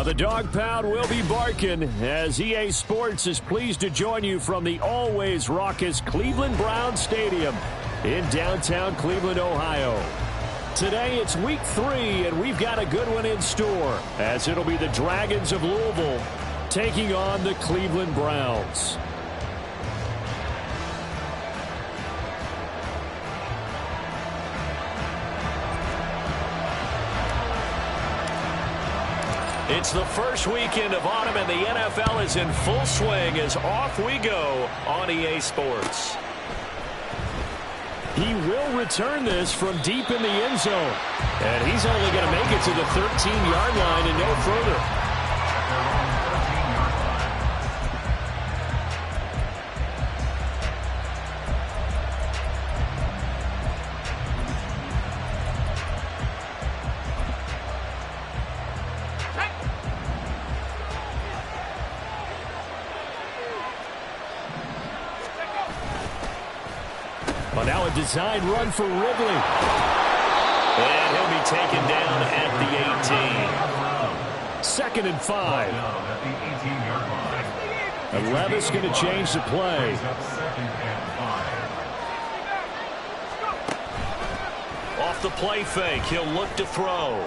The dog pound will be barking as EA Sports is pleased to join you from the always raucous Cleveland Browns Stadium in downtown Cleveland, Ohio. Today it's week 3, and we've got a good one in store as it'll be the Dragons of Louisville taking on the Cleveland Browns. It's the first weekend of autumn, and the NFL is in full swing as off we go on EA Sports. He will return this from deep in the end zone, and he's only going to make it to the 13-yard line and no further. But now a design run for Ridley. And he'll be taken down at the 18. 2nd and 5. And Levis going to change the play. Off the play fake, he'll look to throw.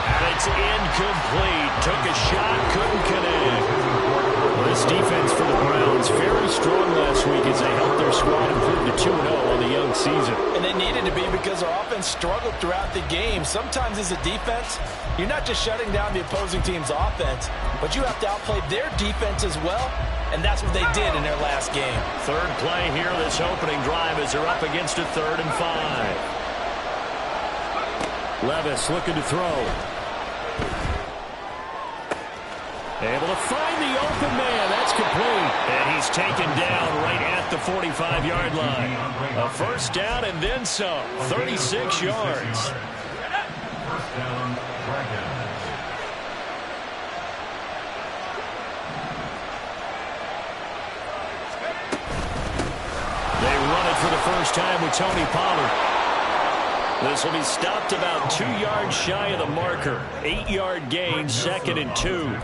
And it's incomplete. Took a shot, couldn't connect. This defense for the Browns very strong last week as they helped their squad improve to 2-0 on the young season. And they needed to be because their offense struggled throughout the game. Sometimes as a defense, you're not just shutting down the opposing team's offense, but you have to outplay their defense as well, and that's what they did in their last game. Third play here, this opening drive as they're up against a 3rd and 5. Levis looking to throw. Able to find the open man. That's complete. And he's taken down right at the 45-yard line. A first down and then some. 36 yards. They run it for the first time with Tony Pollard. This will be stopped about 2 yards shy of the marker. 8-yard gain, 2nd and 2.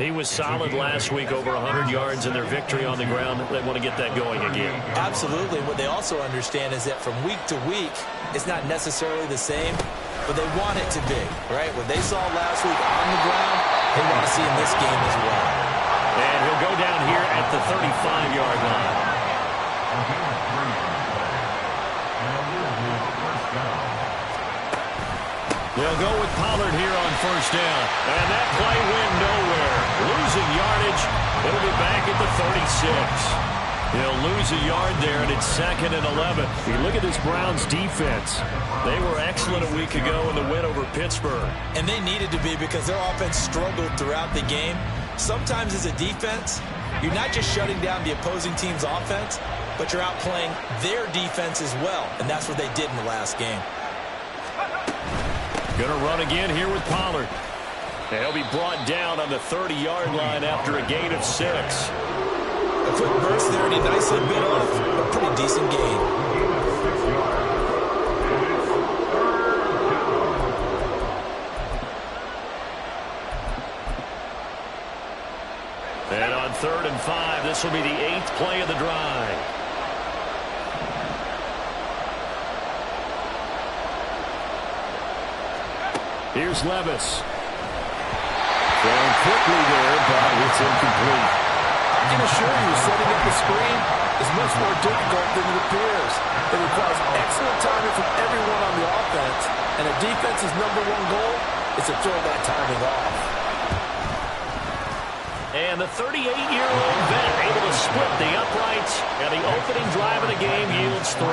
He was solid last week, over 100 yards in their victory on the ground. They want to get that going again. Absolutely. What they also understand is that from week to week, it's not necessarily the same, but they want it to be, right? What they saw last week on the ground, they want to see in this game as well. And he'll go down here at the 35-yard line. They'll go with Pollard here on first down. And that play went nowhere. Losing yardage. It'll be back at the 36. He'll lose a yard there, and it's 2nd and 11. If you look at this Browns defense, they were excellent a week ago in the win over Pittsburgh. And they needed to be because their offense struggled throughout the game. Sometimes as a defense, you're not just shutting down the opposing team's offense, but you're outplaying their defense as well. And that's what they did in the last game. Going to run again here with Pollard. And he'll be brought down on the 30-yard line after a gain of 6. A quick burst there, and he nicely bit off a pretty decent gain. And on 3rd and 5, this will be the 8th play of the drive. Here's Levis. Throwing quickly there, but it's incomplete. I can assure you, setting up the screen is much more difficult than it appears. It requires excellent timing from everyone on the offense, and a defense's #1 goal is to throw that timing off. And the 38-year-old vet able to split the uprights, and the opening drive of the game yields 3.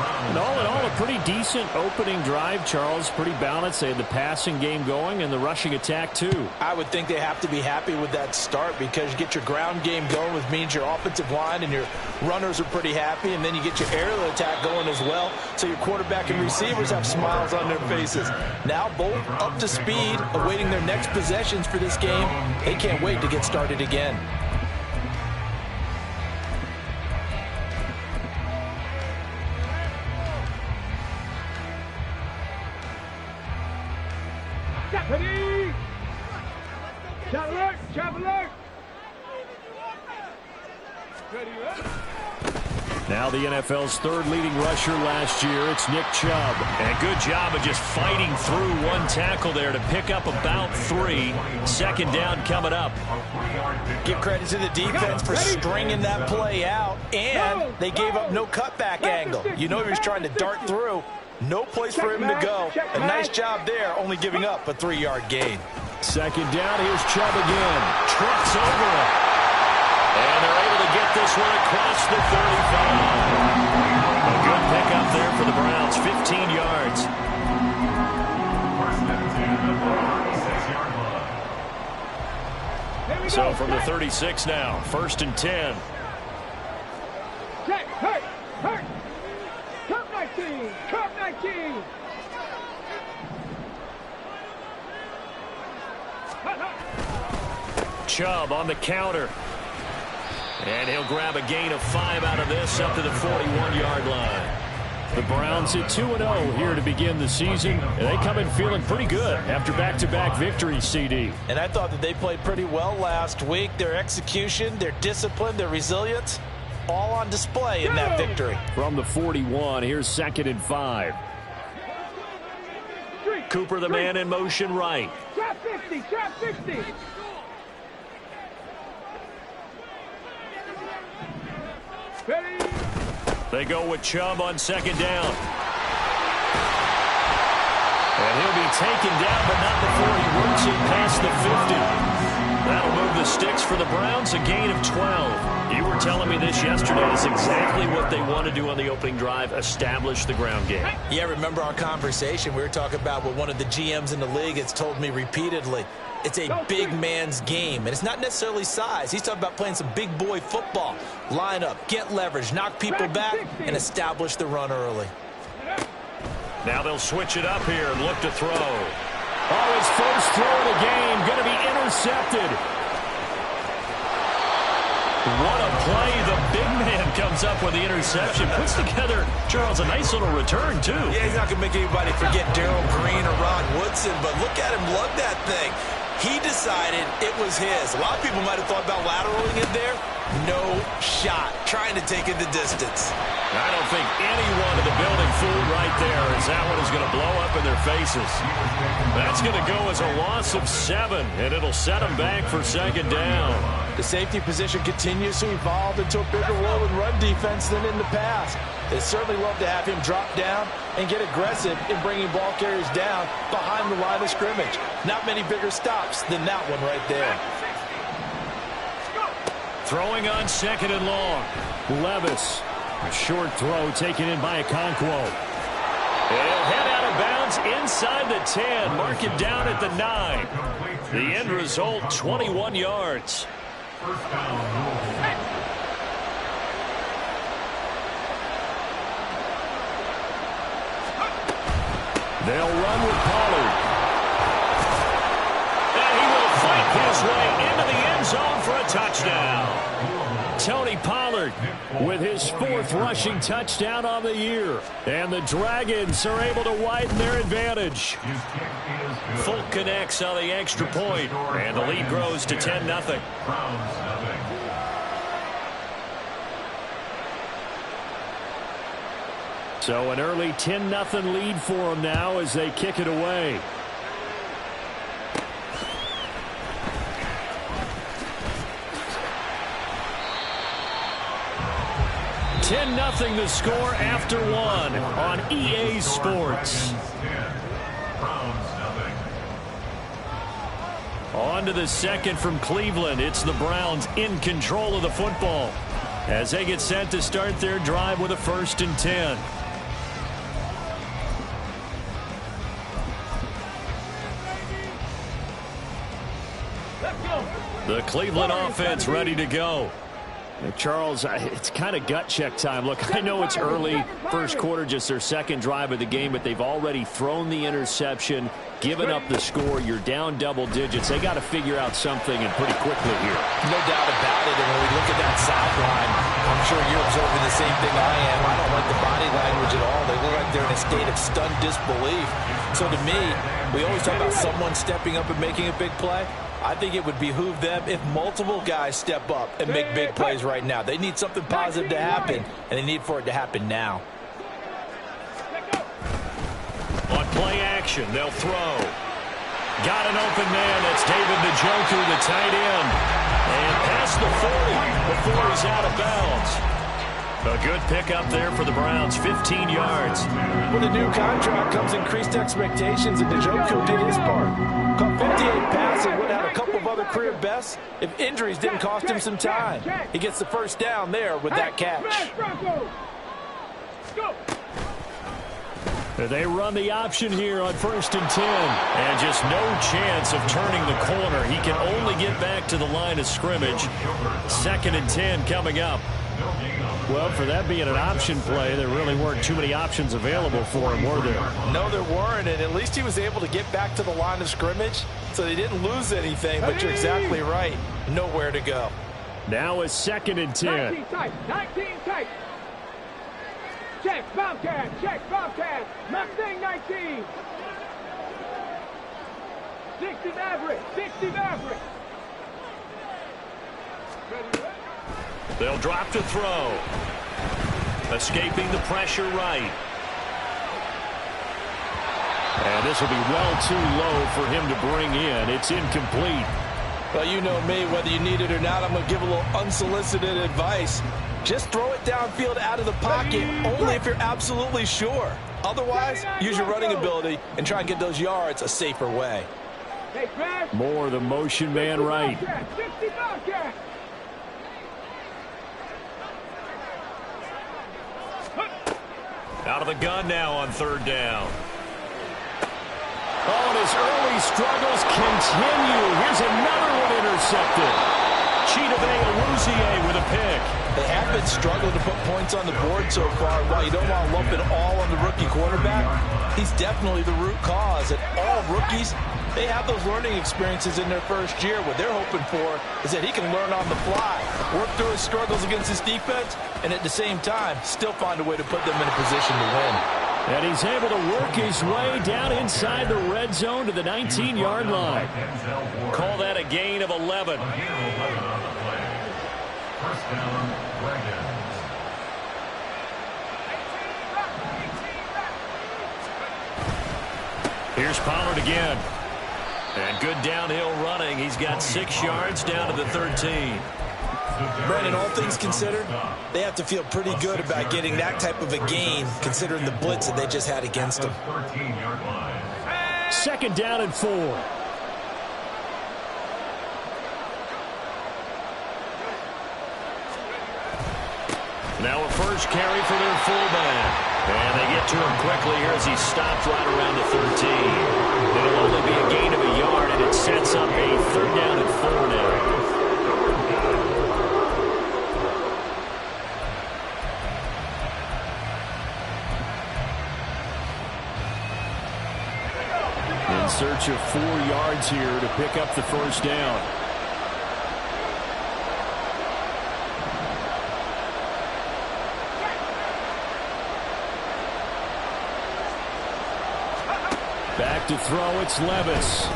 And all in all, a pretty decent opening drive, Charles. Pretty balanced. They had the passing game going and the rushing attack, too. I would think they have to be happy with that start because you get your ground game going, which means your offensive line and your runners are pretty happy, and then you get your aerial attack going as well, so your quarterback and receivers have smiles on their faces. Now both up to speed, awaiting their next possessions for this game. They can't wait to get started again. Ready? Shot alert! Shot alert! Ready, up. Now the NFL's third leading rusher last year, it's Nick Chubb. And good job of just fighting through one tackle there to pick up about 3. Second down coming up. Give credit to the defense for stringing that play out, and they gave up no cutback angle. You know he was trying to dart through. No place for him to go. A nice job there, only giving up a 3-yard gain. Second down, here's Chubb again. Trucks over it. And they're able to get this one across the 35. A good pickup there for the Browns, 15 yards. So from the 36 now, 1st and 10. Check, hurt, hurt. Cup 19, Cup 19. Chubb on the counter. And he'll grab a gain of 5 out of this up to the 41-yard line. The Browns at 2-0 here to begin the season. And they come in feeling pretty good after back-to-back victories, CD. And I thought that they played pretty well last week. Their execution, their discipline, their resilience, all on display in that victory. From the 41, here's 2nd and 5. Cooper, the man in motion right. Trap 60, trap 60. Ready? They go with Chubb on 2nd down. And he'll be taken down, but not before he works it past the 50. That'll move the sticks for the Browns, a gain of 12. You were telling me this yesterday. It's exactly what they want to do on the opening drive, establish the ground game. Yeah, remember our conversation? We were talking about what one of the GMs in the league has told me repeatedly. It's a big man's game, and it's not necessarily size. He's talking about playing some big boy football. Line up, get leverage, knock people back, and establish the run early. Now they'll switch it up here and look to throw. Oh, his first throw of the game, going to be intercepted. What a play. The big man comes up with the interception. Puts together, Charles, a nice little return, too. Yeah, he's not going to make anybody forget Darrell Green or Rod Woodson, but look at him lug that thing. He decided it was his. A lot of people might have thought about lateraling it there. No shot. Trying to take it the distance. I don't think anyone in the building fooled right there, as that one is going to blow up in their faces. That's going to go as a loss of 7, and it'll set them back for 2nd down. The safety position continues to evolve into a bigger role in run defense than in the past. They certainly love to have him drop down and get aggressive in bringing ball carriers down behind the line of scrimmage. Not many bigger stops than that one right there. Throwing on 2nd and long. Levis. A short throw taken in by Okonkwo. He'll head out of bounds inside the 10. Mark it down at the 9. The end result, 21 yards. They'll run with Pollard. And he will fight his way into the end zone for a touchdown. Tony Pollard with his 4th rushing touchdown on the year. And the Dragons are able to widen their advantage. Folk connects on the extra point, and the lead grows to 10-0. So an early 10-0 lead for them now as they kick it away. Nothing the score after 1 on EA Sports. On to the 2nd from Cleveland. It's the Browns in control of the football as they get set to start their drive with a 1st and 10. The Cleveland offense ready to go. Charles, it's kind of gut check time. Look, I know it's early, first quarter, just their second drive of the game, but they've already thrown the interception, given up the score. You're down double digits. They got to figure out something, and pretty quickly here. No doubt about it. And when we look at that sideline, I'm sure you're observing the same thing I am. I don't like the body language at all. They look like they're in a state of stunned disbelief. So to me, we always talk about someone stepping up and making a big play. I think it would behoove them if multiple guys step up and make big plays right now. They need something positive to happen, and they need for it to happen now. On play action, they'll throw. Got an open man. That's David Njoku, the tight end. And past the 40 before he's out of bounds. A good pickup there for the Browns, 15 yards. With a new contract comes increased expectations, and Njoku did his part. Caught 58 passes, would have had a couple of other career bests if injuries didn't cost him some time. He gets the first down there with that catch. They run the option here on 1st and 10. And just no chance of turning the corner. He can only get back to the line of scrimmage. 2nd and 10 coming up. Well, for that being an option play, there really weren't too many options available for him, were there? No, there weren't, and at least he was able to get back to the line of scrimmage, so they didn't lose anything, but you're exactly right. Nowhere to go. Now it's 2nd and 10. 19 tight, 19 tight. Check, Bobcat, Mustang 19. 60 Maverick. They'll drop to throw. Escaping the pressure right. And this will be well too low for him to bring in. It's incomplete. Well, you know me, whether you need it or not, I'm going to give a little unsolicited advice. Just throw it downfield out of the pocket, only if you're absolutely sure. Otherwise, use your running ability and try and get those yards a safer way. More the motion man right. Out of the gun now on 3rd down. Oh, and his early struggles continue. Here's another one intercepted. Chidobe Awuzie with a pick. They have been struggling to put points on the board so far. While you don't want to lump it all on the rookie quarterback, he's definitely the root cause. And all rookies, they have those learning experiences in their first year. What they're hoping for is that he can learn on the fly, work through his struggles against his defense, and at the same time, still find a way to put them in a position to win. And he's able to work his way down inside the red zone to the 19-yard line. Call that a gain of 11. Here's Pollard again. And good downhill running. He's got 6 yards down to the 13. Brandon, all things considered, they have to feel pretty good about getting that type of a gain, considering the blitz that they just had against them. 2nd down and 4. Now a first carry for their fullback. And they get to him quickly here as he stopped right around the 13. It'll only be a gain of a yard, and it sets up a 3rd down and 4 now. In search of 4 yards here to pick up the first down. Back to throw, it's Levis.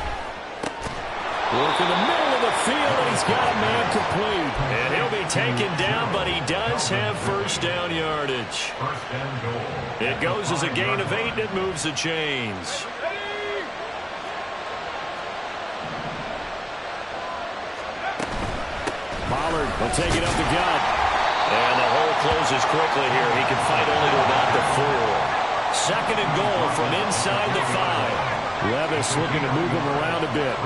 Work in the middle of the field, and he's got a man complete. And he'll be taken down, but he does have first down yardage. It goes as a gain of 8, and it moves the chains. Pollard will take it up the gut. And the hole closes quickly here. He can fight only to about the 4. 2nd and goal from inside the 5. Levis looking to move him around a bit.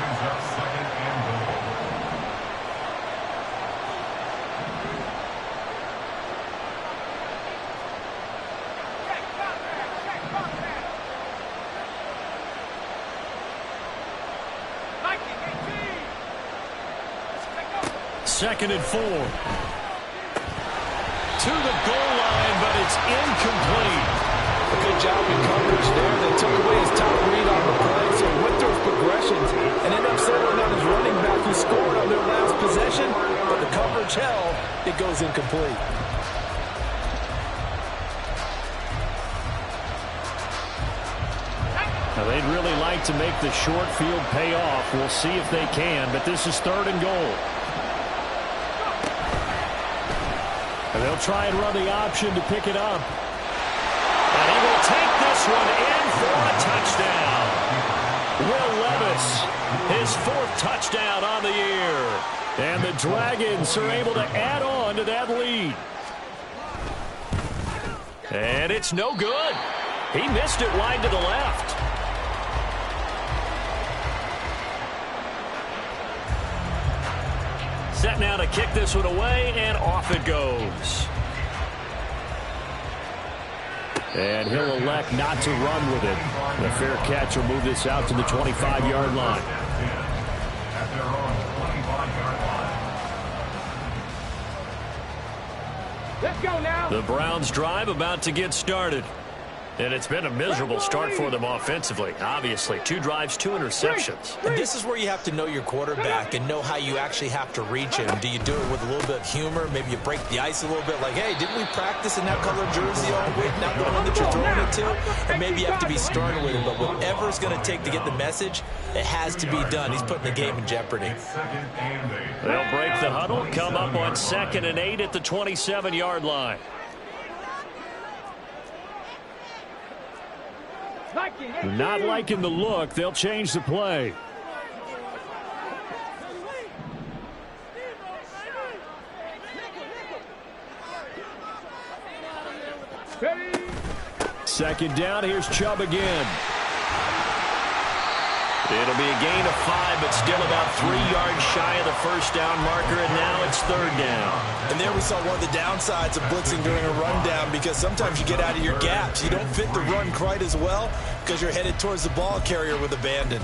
Second and 4. to the goal line, but it's incomplete. A good job in coverage there. They took away his top read on the play, so he went through his progressions and ended up settling on his running back who scored on their last possession, but the coverage held. It goes incomplete. Now, they'd really like to make the short field pay off. We'll see if they can, but this is 3rd and goal. And they'll try and run the option to pick it up. And he will take this one in for a touchdown. Will Levis, his 4th touchdown on the year. And the Dragons are able to add on to that lead. And it's no good. He missed it wide to the left. Set now to kick this one away, and off it goes. And he'll elect not to run with it. The fair catch will move this out to the 25-yard line. Let's go now. The Browns drive about to get started. And it's been a miserable start for them offensively. Obviously, 2 drives, 2 interceptions. And this is where you have to know your quarterback and know how you actually have to reach him. Do you do it with a little bit of humor? Maybe you break the ice a little bit like, hey, didn't we practice in that color jersey all week? Not the one that you're throwing it to? And maybe you have to be stern with him. But whatever it's going to take to get the message, it has to be done. He's putting the game in jeopardy. They'll break the huddle, come up on 2nd and 8 at the 27-yard line. Not liking the look. They'll change the play. Ready. 2nd down. Here's Chubb again. It'll be a gain of 5, but still about 3 yards shy of the 1st down marker, and now it's 3rd down. And there we saw one of the downsides of blitzing during a rundown, because sometimes you get out of your gaps. You don't fit the run quite as well because you're headed towards the ball carrier with abandon.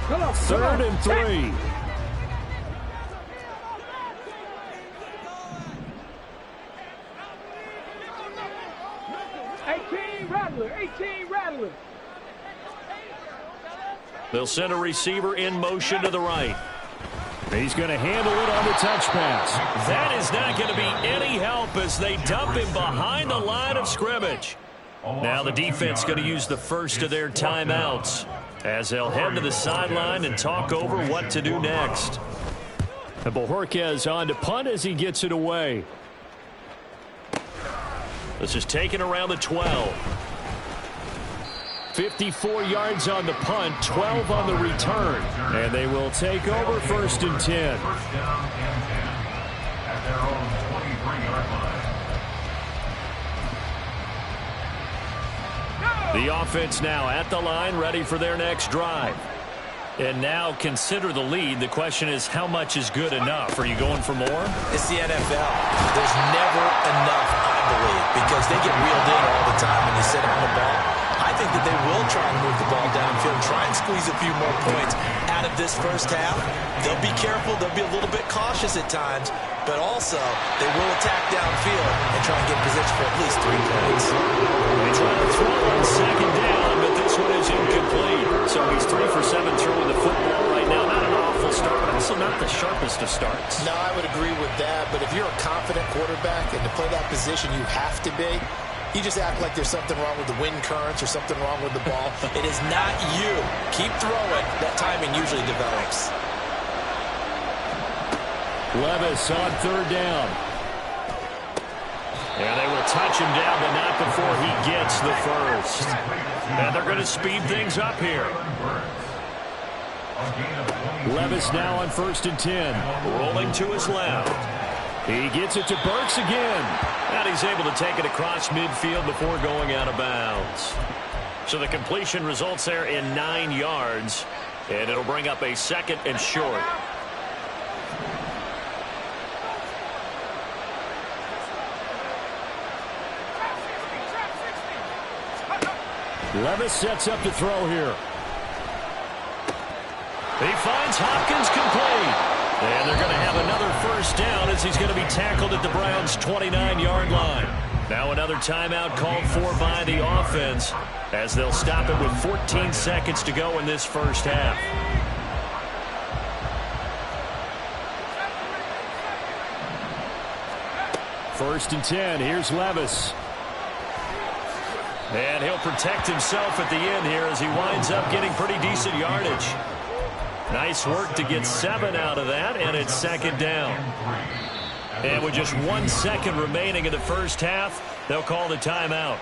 Come on. 3rd and 3. Rattler. They'll send a receiver in motion to the right. He's going to handle it on the touch pass. That is not going to be any help as they dump him behind the line of scrimmage. Now the defense going to use the first of their timeouts as they'll head to the sideline and talk over what to do next. And Bojorquez on to punt as he gets it away. This is taken around the 12. 54 yards on the punt, 12 on the return. And they will take over 1st and 10. The offense now at the line, ready for their next drive. And now consider the lead. The question is, how much is good enough? Are you going for more? It's the NFL. There's never enough, I believe, because they get reeled in all the time when they sit on the ball. I think that they will try and move the ball downfield, try and squeeze a few more points out of this first half. They'll be careful. They'll be a little bit cautious at times, but also they will attack downfield and try and get position for at least 3 points. They try to throw on 2nd down, but this one is incomplete. So he's 3 for 7 throwing the football right now. Not an awful start, but also not the sharpest of starts. No, I would agree with that, but if you're a confident quarterback and to play that position you have to be, you just act like there's something wrong with the wind currents or something wrong with the ball. It is not you. Keep throwing. That timing usually develops. Levis on 3rd down. And they will touch him down, but not before he gets the first. And they're going to speed things up here. Levis now on 1st and 10. Rolling to his left. He gets it to Burks again. And he's able to take it across midfield before going out of bounds. So the completion results there in 9 yards. And it'll bring up a 2nd and short. Levis sets up to throw here. He finds Hopkins complete. And they're going to have another first down as he's going to be tackled at the Browns' 29-yard line. Now another timeout called for by the offense as they'll stop it with 14 seconds to go in this first half. First and 10. Here's Levis. And he'll protect himself at the end here as he winds up getting pretty decent yardage. Nice work to get 7 out of that, and it's second down. And with just 1 second remaining in the first half, they'll call the timeout.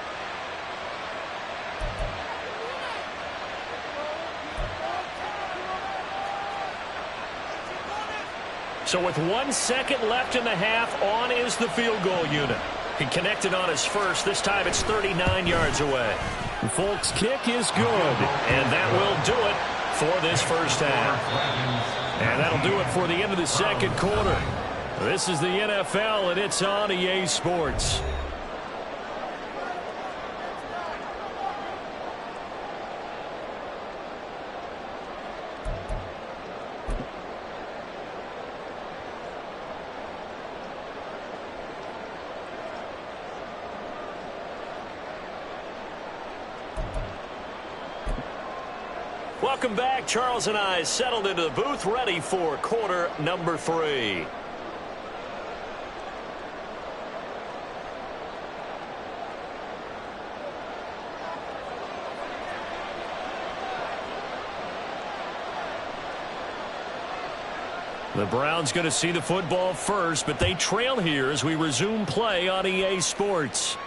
So with 1 second left in the half, on is the field goal unit. He connected on his first. This time it's 39 yards away. Folk's kick is good, and that will do it for this first half. And that'll do it for the end of the second quarter. This is the NFL, and it's on EA Sports. Welcome back. Charles and I settled into the booth, ready for quarter number 3. The Browns going to see the football first, but they trail here as we resume play on EA Sports.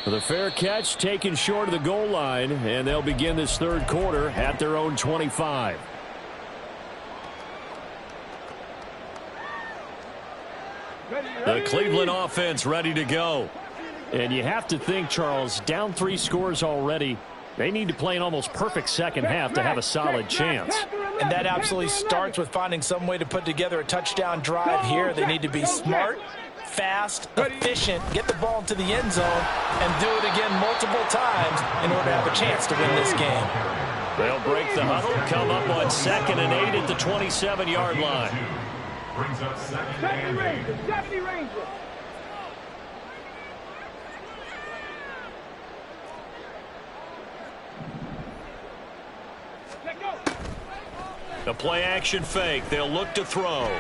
The fair catch taken short of the goal line, and they'll begin this third quarter at their own 25. The Cleveland offense ready to go. And you have to think, Charles, down 3 scores already. They need to play an almost perfect second half to have a solid chance. And that absolutely starts with finding some way to put together a touchdown drive here. They need to be smart, fast, efficient, get the ball into the end zone, and do it again multiple times in order to have a chance to win this game. They'll break the huddle, come up on 2nd and 8 at the 27-yard line. Brings up 2nd Rangers. 70 Rangers. Let go. The play-action fake. They'll look to throw.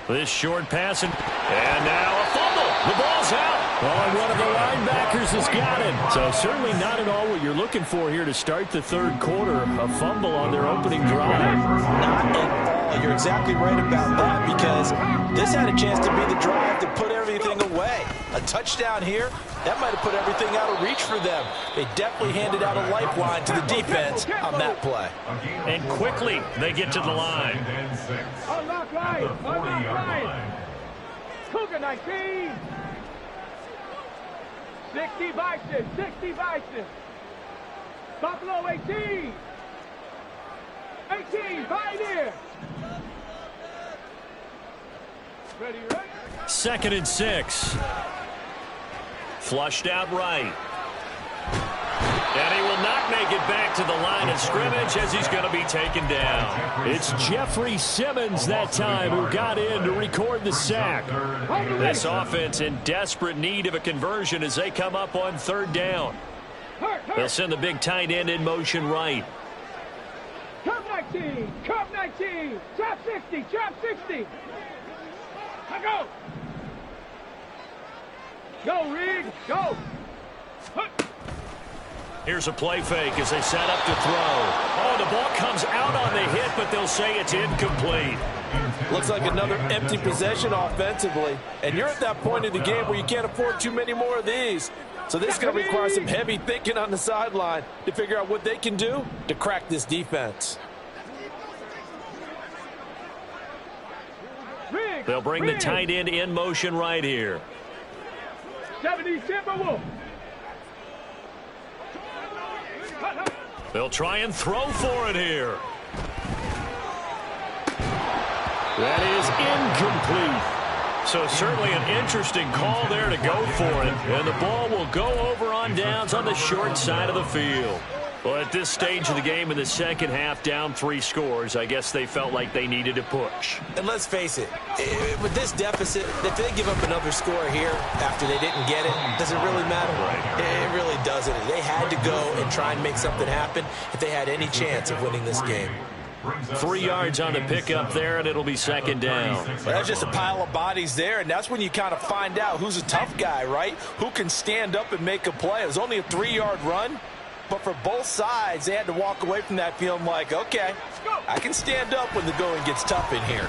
This short pass, and now a fumble. The ball's out. Oh, and one of the linebackers has got it. So certainly not at all what you're looking for here to start the third quarter. A fumble on their opening drive. Not at all. You're exactly right about that, because this had a chance to be the drive to put everything away. A touchdown here, that might have put everything out of reach for them. They definitely handed out a lifeline to the defense on that play. And quickly they get to the line. Unlock line. Unlock line. Cougar 19. 60 Bison. 60 Bison. Buffalo 18. 18. Pioneer. Ready, right? 2nd and 6. Flushed out right. And he will not make it back to the line of scrimmage as he's going to be taken down. It's Jeffrey Simmons that time who got in to record the sack. This offense in desperate need of a conversion as they come up on 3rd down. They'll send the big tight end in motion right. Curve 19. Curve 19. Trap 60. Trap 60. Let go. Go, Riggs. Go. Here's a play fake as they set up to throw. Oh, the ball comes out on the hit, but they'll say it's incomplete. Looks like another empty possession offensively. And you're at that point in the game where you can't afford too many more of these. So this is going to require some heavy thinking on the sideline to figure out what they can do to crack this defense. They'll bring the tight end in motion right here. 70 Timberwolves. They'll try and throw for it here. That is incomplete. So certainly an interesting call there to go for it. And the ball will go over on on downs on the short side of the field. Well, at this stage of the game in the second half, down 3 scores, I guess they felt like they needed to push. And let's face it, with this deficit, if they give up another score here after they didn't get it, does it really matter? Right. It really doesn't. They had to go and try and make something happen if they had any chance of winning this game. 3 yards on the pickup there, and it'll be second down. Well, that's just a pile of bodies there, and that's when you kind of find out who's a tough guy, right? Who can stand up and make a play. It was only a 3-yard run, but for both sides, they had to walk away from that feeling like, okay, I can stand up when the going gets tough in here.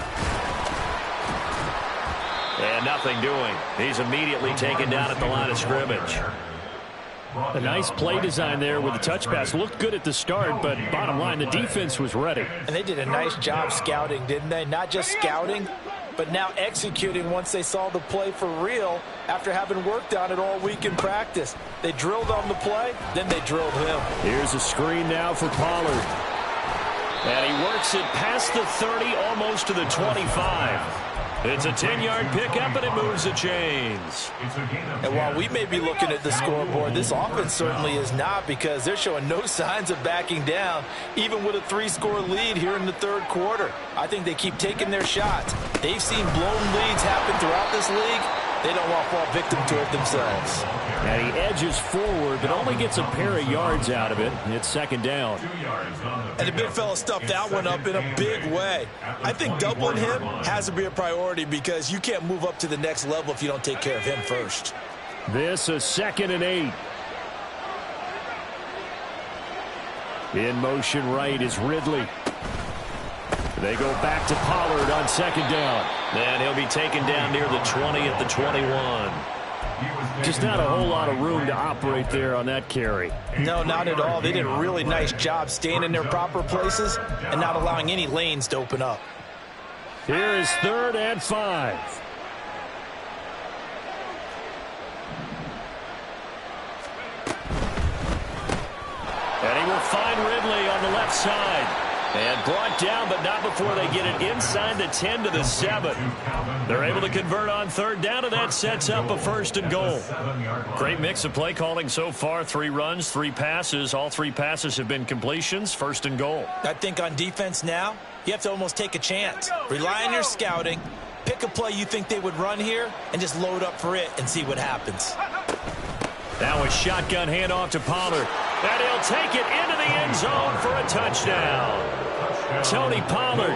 And nothing doing. He's immediately taken down at the line of scrimmage. A nice play design there with the touch pass. Looked good at the start, but bottom line, the defense was ready. And they did a nice job scouting, didn't they? Not just scouting, but now executing once they saw the play for real after having worked on it all week in practice. They drilled on the play, then they drilled him. Here's a screen now for Pollard. And he works it past the 30, almost to the 25. It's a 10-yard pickup, and it moves the chains. And while we may be looking at the scoreboard, this offense certainly is not, because they're showing no signs of backing down, even with a 3-score lead here in the third quarter. I think they keep taking their shots. They've seen blown leads happen throughout this league. They don't want to fall victim to it themselves. And he edges forward, but only gets a pair of yards out of it. It's second down. And the big fella stuffed that one up in a big way. I think doubling him has to be a priority, because you can't move up to the next level if you don't take care of him first. This is 2nd and 8. In motion right is Ridley. They go back to Pollard on second down. And he'll be taken down near the 20 at the 21. Just not a whole lot of room to operate there on that carry. No, not at all. They did a really nice job staying in their proper places and not allowing any lanes to open up. Here is 3rd and 5. And he will find Ridley on the left side. And brought down, but not before they get it inside the 10 to the 7. They're able to convert on 3rd down, and that sets up a 1st and goal. Great mix of play calling so far. 3 runs, 3 passes. All 3 passes have been completions. 1st and goal. I think on defense now, you have to almost take a chance. Rely on your scouting. Pick a play you think they would run here, and just load up for it and see what happens. Now a shotgun handoff to Pollard. And he'll take it into the end zone for a touchdown. Tony Pollard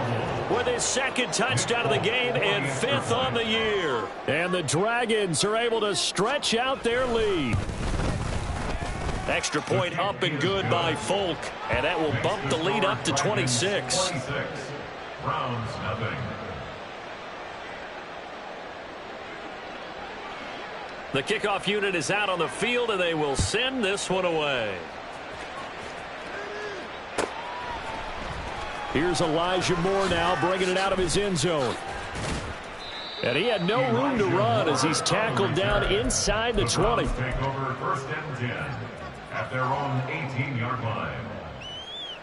with his 2nd touchdown of the game and 5th on the year. And the Dragons are able to stretch out their lead. Extra point up and good by Folk. And that will bump the lead up to 26. Browns nothing. The kickoff unit is out on the field, and they will send this one away. Here's Elijah Moore now, bringing it out of his end zone. And he had no room to run as he's tackled down inside the 20. Take over 1st and 10 at their own 18-yard line.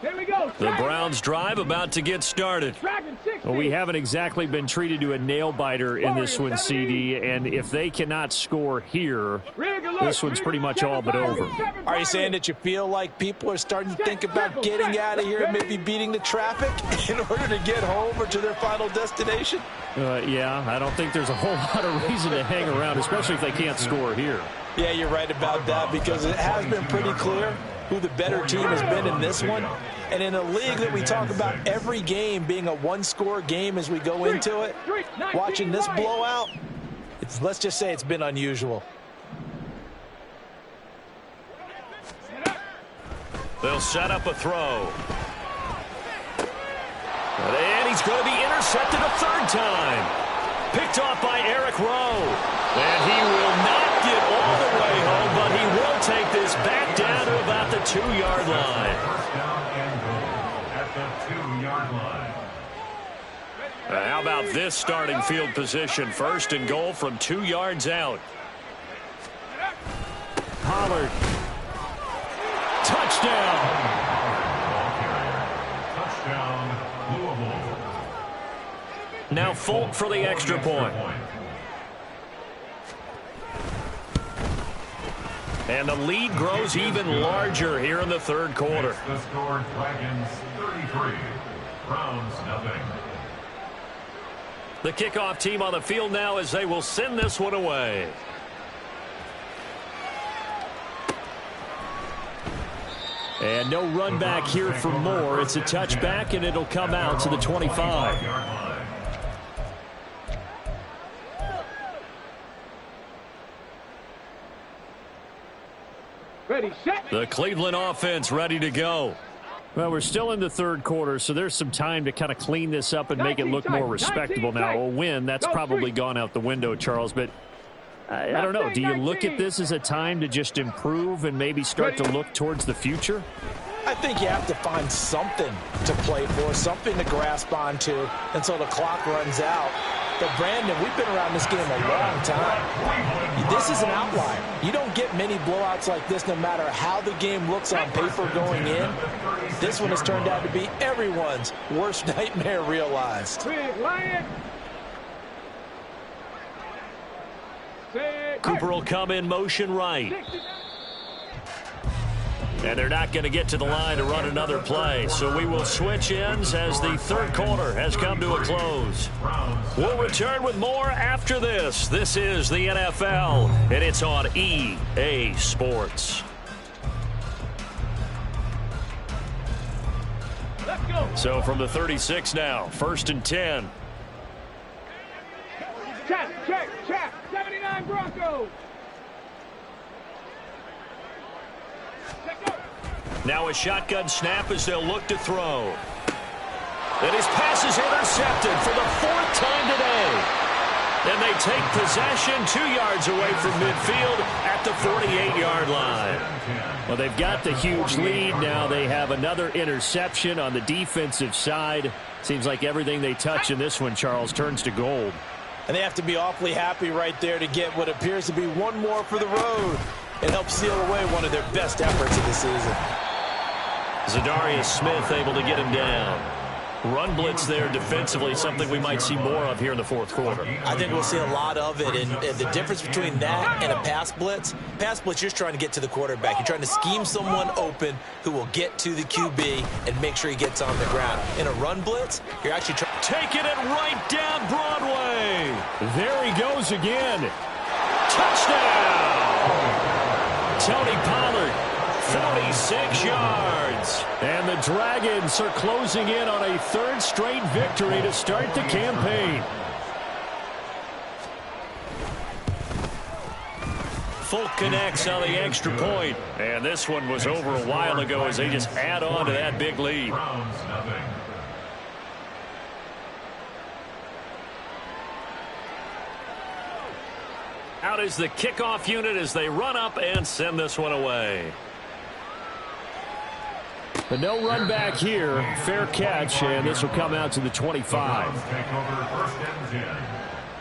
Here we go. The Browns drive about to get started. Well, we haven't exactly been treated to a nail-biter in this one, CD, and if they cannot score here, this one's pretty much all but over. Are you saying that you feel like people are starting to think about getting out of here and maybe beating the traffic in order to get home or to their final destination? Yeah, I don't think there's a whole lot of reason to hang around, especially if they can't score here. Yeah, you're right about that, because it has been pretty clear who the better team has been in this one. And in a league that we talk about every game being a 1-score game as we go into it, watching this blowout, let's just say it's been unusual. They'll set up a throw. And he's going to be intercepted a 3rd time. Picked off by Eric Rowe. And he will not get all the way home, but he will take this back down to about the 2-yard line. 1st down and goal at the 2-yard line. How about this starting field position? 1st and goal from 2 yards out. Pollard. Touchdown. Touchdown, Louisville. Now Folk for the extra point. And the lead grows even larger here in the third quarter. The score, Dragons 33, Browns nothing. The kickoff team on the field now as they will send this one away. And no run back here for Moore. It's a touchback, and it'll come out to the 25. Ready, set. The Cleveland offense ready to go. Well, we're still in the third quarter, so there's some time to kind of clean this up and make it look more respectable. Now, a win, that's probably gone out the window, Charles, but I don't know. Do you look at this as a time to just improve and maybe start to look towards the future? I think you have to find something to play for, something to grasp onto until the clock runs out. But, Brandon, we've been around this game a long time. This is an outlier. You don't get many blowouts like this no matter how the game looks on paper going in. This one has turned out to be everyone's worst nightmare realized. Cooper will come in motion right. And they're not going to get to the line to run another play. So we will switch ends as the third quarter has come to a close. We'll return with more after this. This is the NFL, and it's on EA Sports. Let's go. So from the 36 now, 1st and 10. Check. 79 Broncos. Now a shotgun snap as they'll look to throw. And his pass is intercepted for the 4th time today. And they take possession 2 yards away from midfield at the 48-yard line. Well, they've got the huge lead. Now they have another interception on the defensive side. Seems like everything they touch in this one, Charles, turns to gold. And they have to be awfully happy right there to get what appears to be one more for the road and help seal away one of their best efforts of the season. Zadarius Smith able to get him down. Run blitz there defensively, something we might see more of here in the fourth quarter. I think we'll see a lot of it, and the difference between that and a pass blitz, you're just trying to get to the quarterback. You're trying to scheme someone open who will get to the QB and make sure he gets on the ground. In a run blitz, you're actually taking it right down Broadway. There he goes again. Touchdown! Tony Pollard, 46 yards. And the Dragons are closing in on a 3rd straight victory to start the campaign. Folk connects on the extra point. And this one was over a while ago as they just add on to that big lead. Out is the kickoff unit as they run up and send this one away. But no run back here. Fair catch, and this will come out to the 25. Take over 1st and 10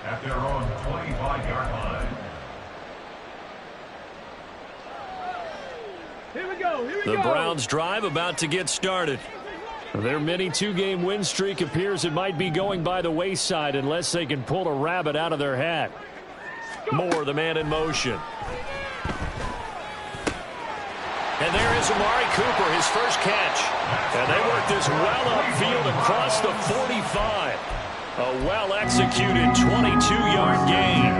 at their own 25-yard line. Here we go. The Browns drive about to get started. Their mini 2-game win streak appears it might be going by the wayside unless they can pull a rabbit out of their hat. Moore, the man in motion. And there is Amari Cooper, his first catch. And they work this well upfield across the 45. A well-executed 22-yard gain.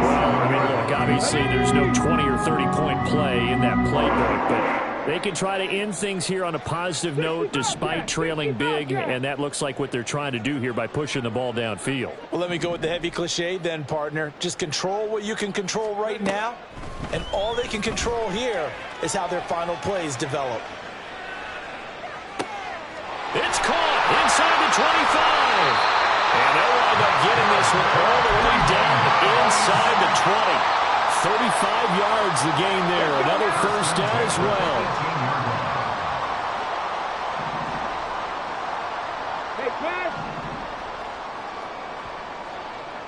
Well, I mean, look, obviously there's no 20 or 30-point play in that playbook, but they can try to end things here on a positive note despite trailing big, and that looks like what they're trying to do here by pushing the ball downfield. Well, let me go with the heavy cliche then, partner. Just control what you can control right now, and all they can control here is how their final plays develop. It's caught inside the 25. And they'll wind up getting this one all the way down inside the 20. 35 yards the gain there. Another first down as well. Hey, pass.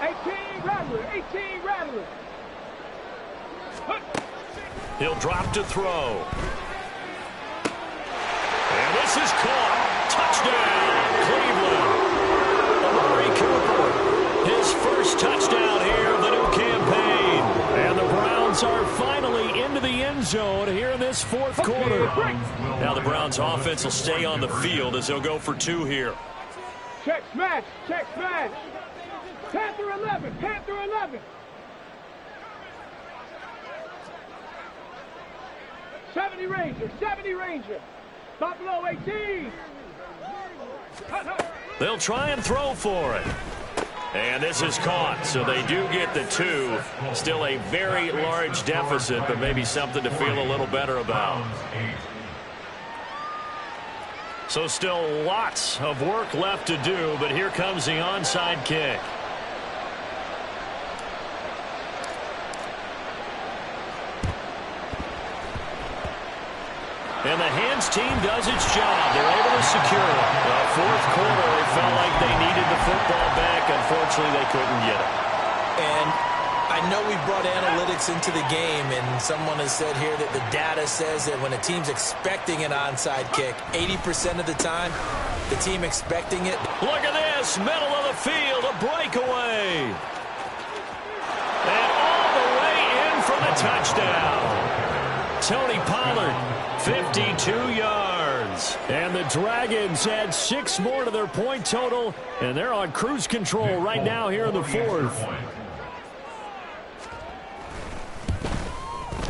18 Rattler. He'll drop to throw. And this is caught. Touchdown, Cleveland. Amari Cooper, his first touchdown here of the new campaign. And the Browns are finally into the end end zone here in this fourth quarter. Now the Browns offense will stay on the field as they'll go for 2 here. Check smash, check smash. Panther 11, Panther 11. 70 Ranger, 70 Ranger. Buffalo 18. They'll try and throw for it. And this is caught, so they do get the 2. Still a very large deficit, but maybe something to feel a little better about. So still lots of work left to do, but here comes the onside kick. And the hands team does its job. They're able to secure it. The fourth quarter, they felt like they needed the football back. Unfortunately, they couldn't get it. And I know we brought analytics into the game, and someone has said here that the data says that when a team's expecting an onside kick, 80% of the time, the team expecting it. Look at this, middle of the field, a breakaway. And all the way in for the touchdown. Tony Pollard, 52 yards. And the Dragons add 6 more to their point total, and they're on cruise control right now here in the fourth.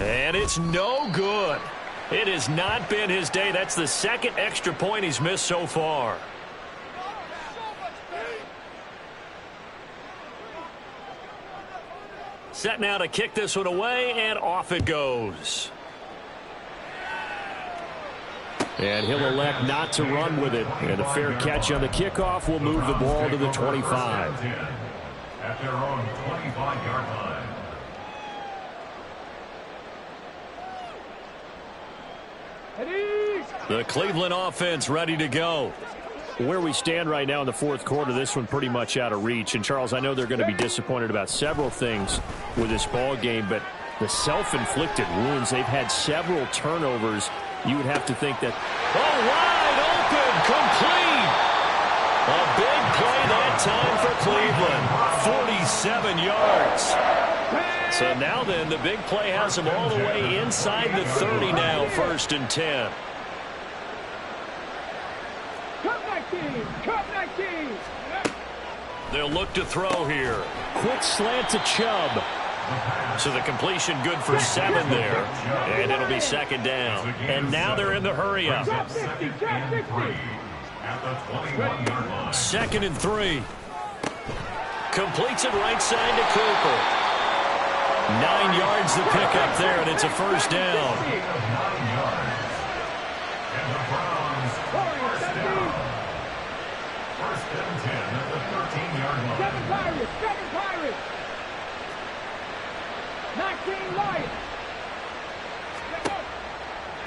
And it's no good. It has not been his day. That's the second extra point he's missed so far. Set now to kick this one away, and off it goes. And he'll elect not to run with it. And a fair catch on the kickoff will move the ball to the 25. At their own 25-yard line. The Cleveland offense ready to go. Where we stand right now in the fourth quarter, this one pretty much out of reach. And, Charles, I know they're going to be disappointed about several things with this ball game, but the self-inflicted wounds, they've had several turnovers. You would have to think that, wide open, complete. A big play that time for Cleveland, 47 yards. So now then, the big play has them all the way inside the 30 now, 1st and 10. Cup 19, Cup 19. They'll look to throw here. Quick slant to Chubb. So the completion good for 7 there. And it'll be 2nd down. And now they're in the hurry-up. 2nd and 3. Completes it right side to Cooper. 9 yards to pick up there, and it's a 1st down. And the Browns, 1st down. 1st and 10 at the 13-yard line. 7 Pirates, 7 Pirates. 19 Lions.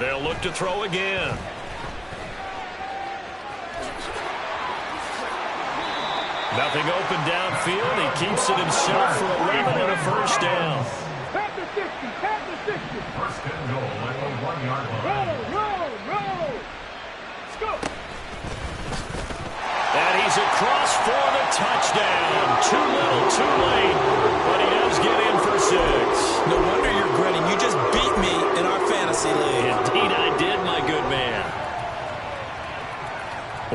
They'll look to throw again. Nothing open downfield. He keeps it himself for 11 and a 1st down. Panther 60, Panther 60. 1st and goal at the 1-yard line. Roll. Let's go. And he's across for the touchdown. Too little, too late. But he does get in for 6. No wonder you're grinning. You just beat me in our fantasy league. Indeed I did, my good man.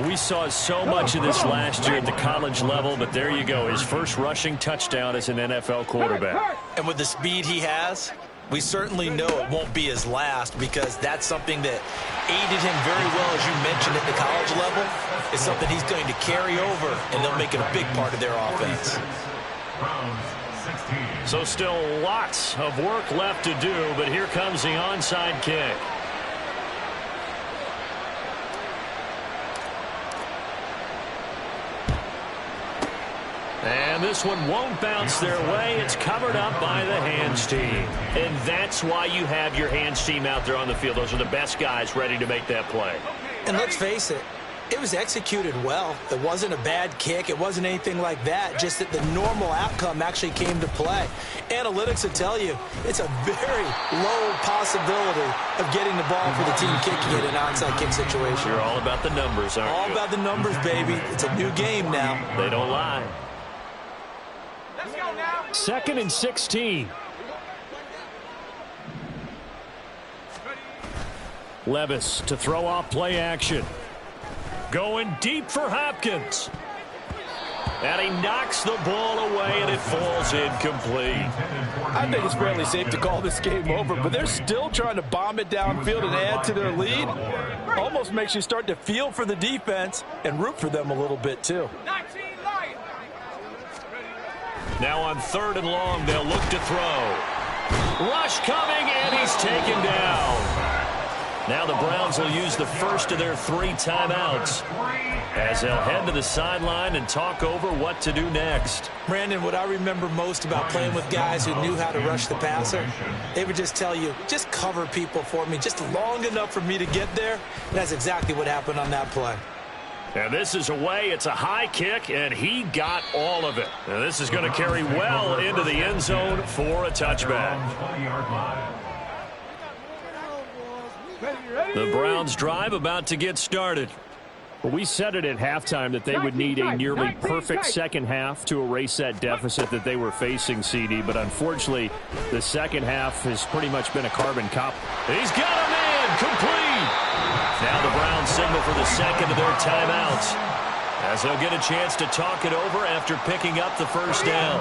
We saw so much of this last year at the college level, but there you go. His first rushing touchdown as an NFL quarterback. And with the speed he has, we certainly know it won't be his last, because that's something that aided him very well, as you mentioned, at the college level. It's something he's going to carry over, and they'll make it a big part of their offense. So still lots of work left to do, but here comes the onside kick. And this one won't bounce their way. It's covered up by the hands team. And that's why you have your hands team out there on the field. Those are the best guys ready to make that play. And let's face it, it was executed well. It wasn't a bad kick. It wasn't anything like that. Just that the normal outcome actually came to play. Analytics will tell you it's a very low possibility of getting the ball for the team kicking it in an onside kick situation. You're all about the numbers, aren't you? All about the numbers, baby. It's a new game now. They don't lie. Let's go now. 2nd and 16. Levis to throw off play action. Going deep for Hopkins. And he knocks the ball away, and it falls incomplete. I think it's fairly safe to call this game over, but they're still trying to bomb it downfield and add to their lead. Almost makes you start to feel for the defense and root for them a little bit, too. Now on 3rd and long, they'll look to throw. Rush coming, and he's taken down. Now the Browns will use the first of their 3 timeouts as they'll head to the sideline and talk over what to do next. Brandon, what I remember most about playing with guys who knew how to rush the passer, they would just tell you, just cover people for me, just long enough for me to get there. And that's exactly what happened on that play. And this is away. It's a high kick, and he got all of it. And this is going to carry well into the end zone for a touchback. The Browns drive about to get started. Well, we said it at halftime that they would need a nearly perfect second half to erase that deficit that they were facing, CD. But unfortunately, the second half has pretty much been a carbon copy. He's got a man complete. Now the Browns signal for the second of their timeouts as they'll get a chance to talk it over after picking up the first down.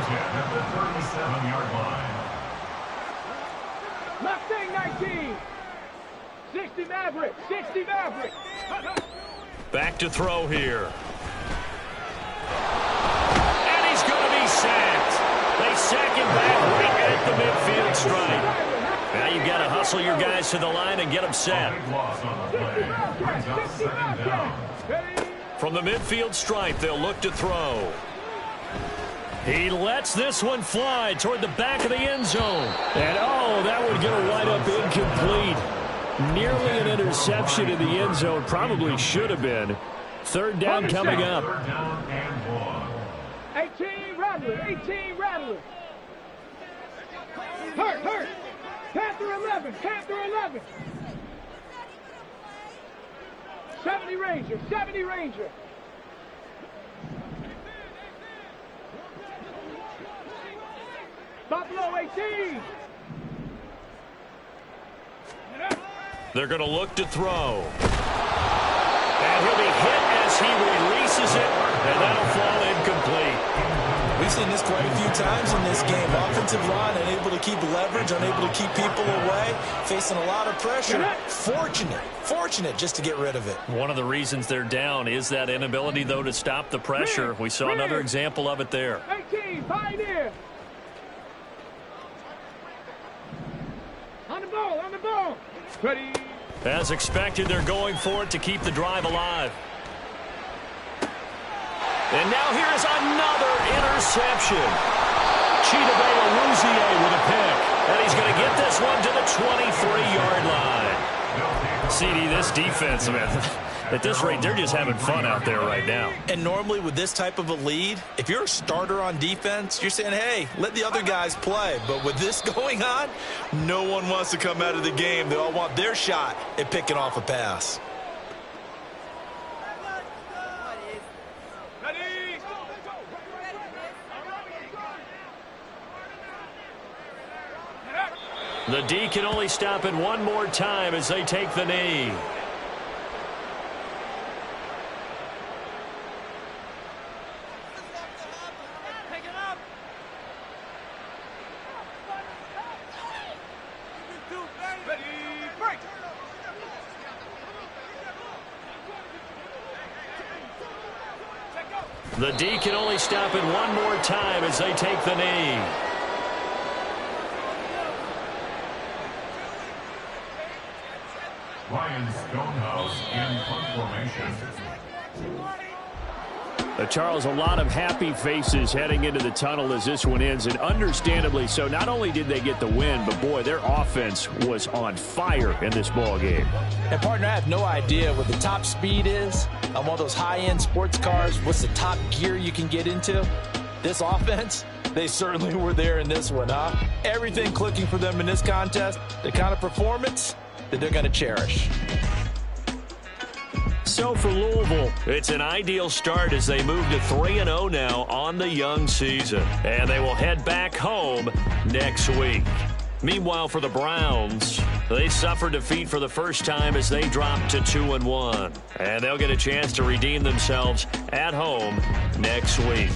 Mustang 19. 60 Maverick. 60 Maverick. Back to throw here. And he's going to be sacked. They sack him back right at the midfield stripe. Now you've got to hustle your guys to the line and get them set. From the midfield stripe, they'll look to throw. He lets this one fly toward the back of the end zone. And, oh, that would get a wind up incomplete. Nearly an interception in the end zone. Probably should have been. 3rd down coming up. 18 Rattler. 18 Rattler. Hurt. Panther 11. Panther 11. 70 Ranger. 70 Ranger. Buffalo 18. They're going to look to throw. And he'll be hit as he releases it, and that'll fall incomplete. We've seen this quite a few times in this game. Offensive line unable to keep leverage, unable to keep people away, facing a lot of pressure. Fortunate just to get rid of it. One of the reasons they're down is that inability, though, to stop the pressure. We saw another example of it there. 18, Pioneer. On the ball. Ready. As expected, they're going for it to keep the drive alive. And now here's another interception. Chidobe Awuzie with a pick. And he's going to get this one to the 23-yard line. CD, this defense, man, at this rate, they're just having fun out there right now. And normally with this type of a lead, if you're a starter on defense, you're saying, hey, let the other guys play. But with this going on, no one wants to come out of the game. They all want their shot at picking off a pass. The D can only stop it one more time as they take the knee. The D can only stop it one more time as they take the knee. Ryan Stonehouse in punt formation. Charles, a lot of happy faces heading into the tunnel as this one ends, and understandably so. Not only did they get the win, but, boy, their offense was on fire in this ball game. And, partner, I have no idea what the top speed is on one of those high-end sports cars. What's the top gear you can get into? This offense, they certainly were there in this one, huh? Everything clicking for them in this contest, the kind of performance that they're going to cherish. So for Louisville, it's an ideal start as they move to 3-0 now on the young season. And they will head back home next week. Meanwhile, for the Browns, they suffered defeat for the first time as they dropped to 2-1. And they'll get a chance to redeem themselves at home next week.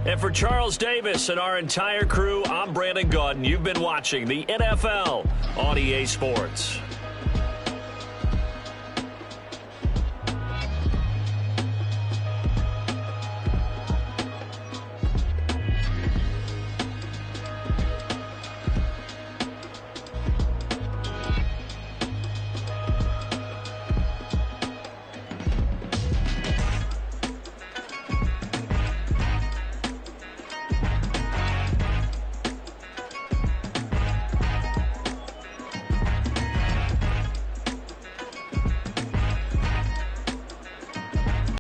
And for Charles Davis and our entire crew, I'm Brandon Gaudin. You've been watching the NFL on EA Sports.